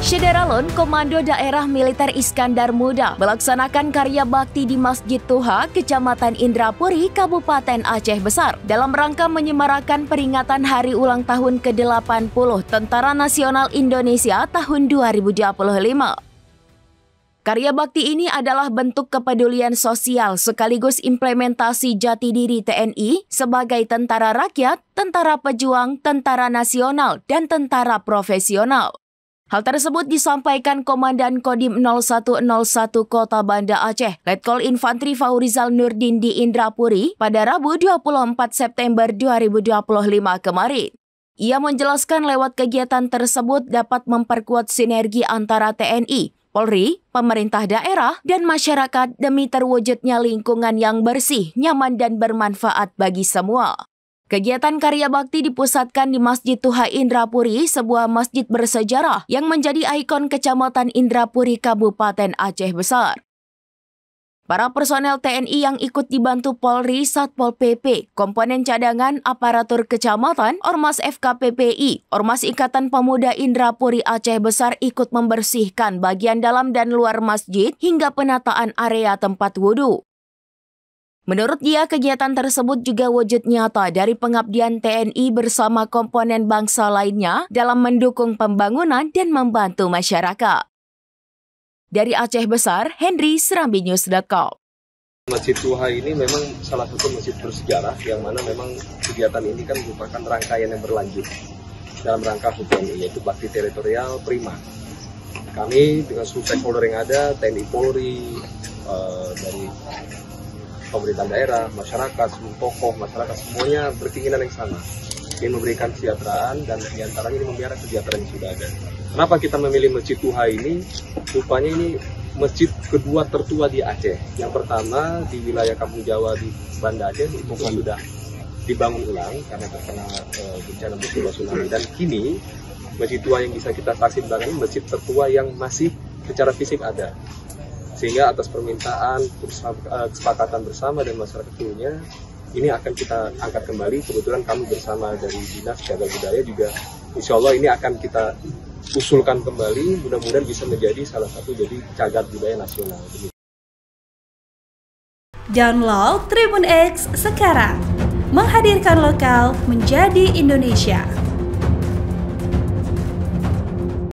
Syederalun, Komando Daerah Militer Iskandar Muda, melaksanakan karya bakti di Masjid Tuha, Kecamatan Indrapuri, Kabupaten Aceh Besar, dalam rangka menyemarakan peringatan Hari Ulang Tahun ke-80 Tentara Nasional Indonesia tahun 2025. Karya bakti ini adalah bentuk kepedulian sosial sekaligus implementasi jati diri TNI sebagai tentara rakyat, tentara pejuang, tentara nasional, dan tentara profesional. Hal tersebut disampaikan Komandan Kodim 0101 Kota Banda Aceh, Letkol Infantri Faurizal Nurdin di Indrapuri pada Rabu 24 September 2025 kemarin. Ia menjelaskan lewat kegiatan tersebut dapat memperkuat sinergi antara TNI, Polri, pemerintah daerah, dan masyarakat demi terwujudnya lingkungan yang bersih, nyaman, dan bermanfaat bagi semua. Kegiatan karya bakti dipusatkan di Masjid Tuha Indrapuri, sebuah masjid bersejarah yang menjadi ikon Kecamatan Indrapuri, Kabupaten Aceh Besar. Para personel TNI yang ikut dibantu Polri, Satpol PP, komponen cadangan, aparatur kecamatan, Ormas FKPPI, Ormas Ikatan Pemuda Indrapuri Aceh Besar ikut membersihkan bagian dalam dan luar masjid hingga penataan area tempat wudhu. Menurut dia, kegiatan tersebut juga wujud nyata dari pengabdian TNI bersama komponen bangsa lainnya dalam mendukung pembangunan dan membantu masyarakat. Dari Aceh Besar, Henry, serambinews.com. Masjid Tuha ini memang salah satu masjid bersejarah yang mana memang kegiatan ini kan merupakan rangkaian yang berlanjut dalam rangka HUT-TNI, yaitu bakti teritorial prima. Kami dengan seluruh stakeholder yang ada, TNI Polri, dari pemerintah daerah, masyarakat, seluruh tokoh masyarakat, semuanya berkeinginan yang sama, ingin memberikan kesejahteraan dan diantaranya ini memelihara kesejahteraan yang sudah ada. Kenapa kita memilih Masjid Tuha ini? Rupanya ini masjid kedua tertua di Aceh. Yang pertama di wilayah Kampung Jawa di Banda Aceh itu sudah dibangun ulang karena terkena bencana musibah tsunami, dan kini Masjid Tuha yang bisa kita saksikan belakang ini masjid tertua yang masih secara fisik ada. Sehingga atas permintaan, kesepakatan bersama dan masyarakat dulunya, ini akan kita angkat kembali. Kebetulan kami bersama dari Dinas Cagar Budaya juga, insya Allah ini akan kita usulkan kembali, mudah-mudahan bisa menjadi salah satu jadi cagar budaya nasional. Download Tribun X sekarang, menghadirkan lokal menjadi Indonesia.